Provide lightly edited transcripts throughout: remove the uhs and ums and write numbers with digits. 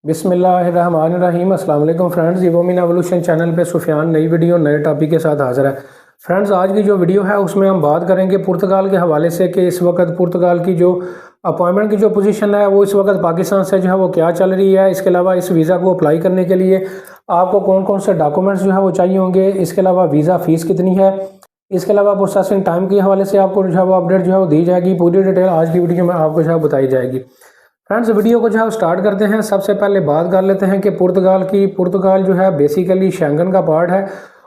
बिस्मिल्लाहिर्रहमानिर्रहीम। अस्सलाम वालेकुम फ्रेंड्स, इवोमिन एवोल्यूशन चैनल पे सुफियान नई वीडियो नए टॉपिक के साथ हाजिर है। फ्रेंड्स, आज की जो वीडियो है उसमें हम बात करेंगे पुर्तगाल के हवाले से कि इस वक्त पुर्तगाल की जो अपॉइंटमेंट की जो पोजीशन है वो इस वक्त पाकिस्तान से जो है वो क्या चल रही है। इसके अलावा इस वीज़ा को अप्लाई करने के लिए आपको कौन कौन से डॉक्यूमेंट्स जो है वो चाहिए होंगे। इसके अलावा वीज़ा फ़ीस कितनी है, इसके अलावा प्रोसेसिंग टाइम के हवाले से आपको जो है वो अपडेट जो है वो दी जाएगी। पूरी डिटेल आज की वीडियो में आपको जो है बताई जाएगी। फ्रेंड्स, वीडियो को जो है स्टार्ट करते हैं। सबसे पहले बात कर लेते हैं कि पुर्तगाल जो है बेसिकली शेंगन का पार्ट है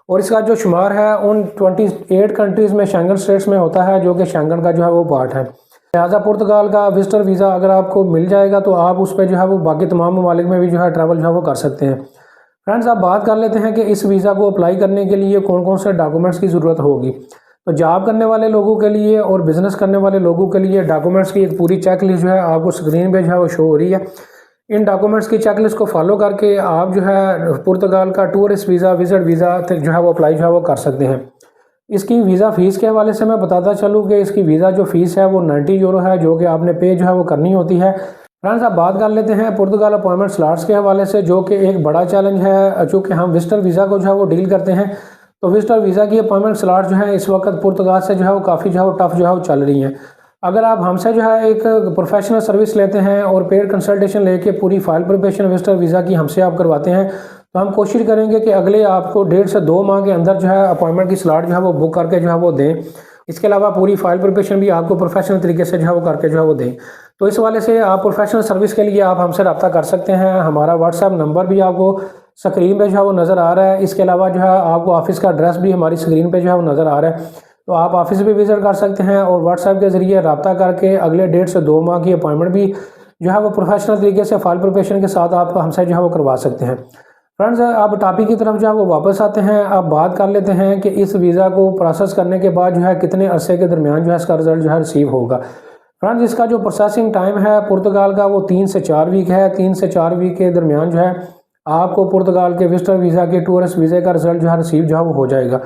और इसका जो शुमार है उन 28 कंट्रीज़ में शेंगन स्टेट्स में होता है जो कि शेंगन का जो है वो पार्ट है। लिहाजा पुर्तगाल का विजिटर वीज़ा अगर आपको मिल जाएगा तो आप उस पर जो है वो बाकी तमाम ममालिक में भी जो है ट्रैवल जो है वो कर सकते हैं। फ्रेंड्स, आप बात कर लेते हैं कि इस वीज़ा को अप्लाई करने के लिए कौन कौन से डॉक्यूमेंट्स की ज़रूरत होगी। तो जॉब करने वाले लोगों के लिए और बिज़नेस करने वाले लोगों के लिए डॉक्यूमेंट्स की एक पूरी चेक लिस्ट जो है आपको स्क्रीन पे जो है वो शो हो रही है। इन डॉक्यूमेंट्स की चेक लिस्ट को फॉलो करके आप जो है पुर्तगाल का टूरिस्ट वीज़ा, विजिट वीज़ा जो है वो अप्लाई जो है वो कर सकते हैं। इसकी वीज़ा फ़ीस के हवाले से मैं बताता चलूँ कि इसकी वीज़ा जो फ़ीस है वो 90 यूरो है जो कि आपने पे जो है वो करनी होती है। फ्रेंड्स, आप बात कर लेते हैं पुर्तगाल अपॉइंटमेंट स्लॉट्स के हवाले से जो कि एक बड़ा चैलेंज है। चूँकि हम विजिटर वीज़ा को जो है वो डील करते हैं तो विजिटर वीज़ा की अपॉइंटमेंट स्लॉट जो है इस वक्त पुर्तगाल से जो है वो काफ़ी जो है वो टफ जो है वो चल रही हैं। अगर आप हमसे जो है एक प्रोफेशनल सर्विस लेते हैं और पेड कंसल्टेशन लेके पूरी फाइल प्रिपरेशन विजिटर वीज़ा की हमसे आप करवाते हैं तो हम कोशिश करेंगे कि अगले आपको 1.5 से 2 माह के अंदर जो है अपॉइंटमेंट की स्लॉट जो है वो बुक करके जो है वो दें। इसके अलावा पूरी फाइल प्रिपरेशन भी आपको प्रोफेशनल तरीके से जो है वो करके जो है वो दें। तो इस वाले से आप प्रोफेशनल सर्विस के लिए आप हमसे रब्ता कर सकते हैं। हमारा व्हाट्सएप नंबर भी आपको स्क्रीन पे जो है वो नज़र आ रहा है। इसके अलावा जो है आपको ऑफिस का एड्रेस भी हमारी स्क्रीन पे जो है वो नज़र आ रहा है। तो आप ऑफिस भी विज़िट कर सकते हैं और व्हाट्सएप के ज़रिए रब्ता करके अगले 1.5 से 2 माह की अपॉइंटमेंट भी जो है वो प्रोफेशनल तरीके से फाइल प्रिपरेशन के साथ आप हमसे जो है वो करवा सकते हैं। फ्रेंड्स, अब टॉपिक की तरफ जो है वो वापस आते हैं। अब बात कर लेते हैं कि इस वीज़ा को प्रोसेस करने के बाद जो है कितने अरसे के दरमियान जो है इसका रिज़ल्ट जो है रिसीव होगा। फ्रेंड्स, इसका जो प्रोसेसिंग टाइम है पुर्तगाल का वो 3 से 4 वीक है। 3 से 4 वीक के दरमियान जो है आपको पुर्तगाल के विजिटर वीज़ा के टूरिस्ट वीज़े का रिजल्ट जो है रिसीव जो है वो हो जाएगा।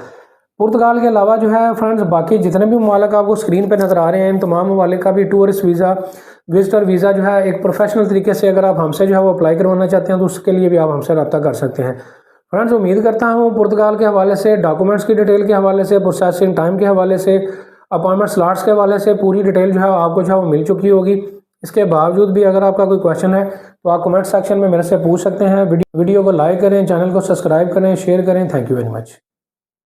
पुर्तगाल के अलावा जो है फ्रेंड्स बाकी जितने भी ममालिक आपको स्क्रीन पे नज़र आ रहे हैं इन तमाम ममालिक का भी टूरिस्ट वीज़ा, विजिटर वीज़ा जो है एक प्रोफेशनल तरीके से अगर आप हमसे जो है वो अप्लाई करवाना चाहते हैं तो उसके लिए भी आप हमसे रब्ता कर सकते हैं। फ्रेंड्स, उम्मीद करता हूँ पुर्तगाल के हवाले से, डॉक्यूमेंट्स की डिटेल के हवाले से, प्रोसेसिंग टाइम के हवाले से, अपॉइंटमेंट स्लॉट्स के हवाले से पूरी डिटेल जो है आपको जो है वो मिल चुकी होगी। इसके बावजूद भी अगर आपका कोई क्वेश्चन है तो आप कमेंट सेक्शन में मेरे से पूछ सकते हैं। वीडियो को लाइक करें, चैनल को सब्सक्राइब करें, शेयर करें। Thank you very much.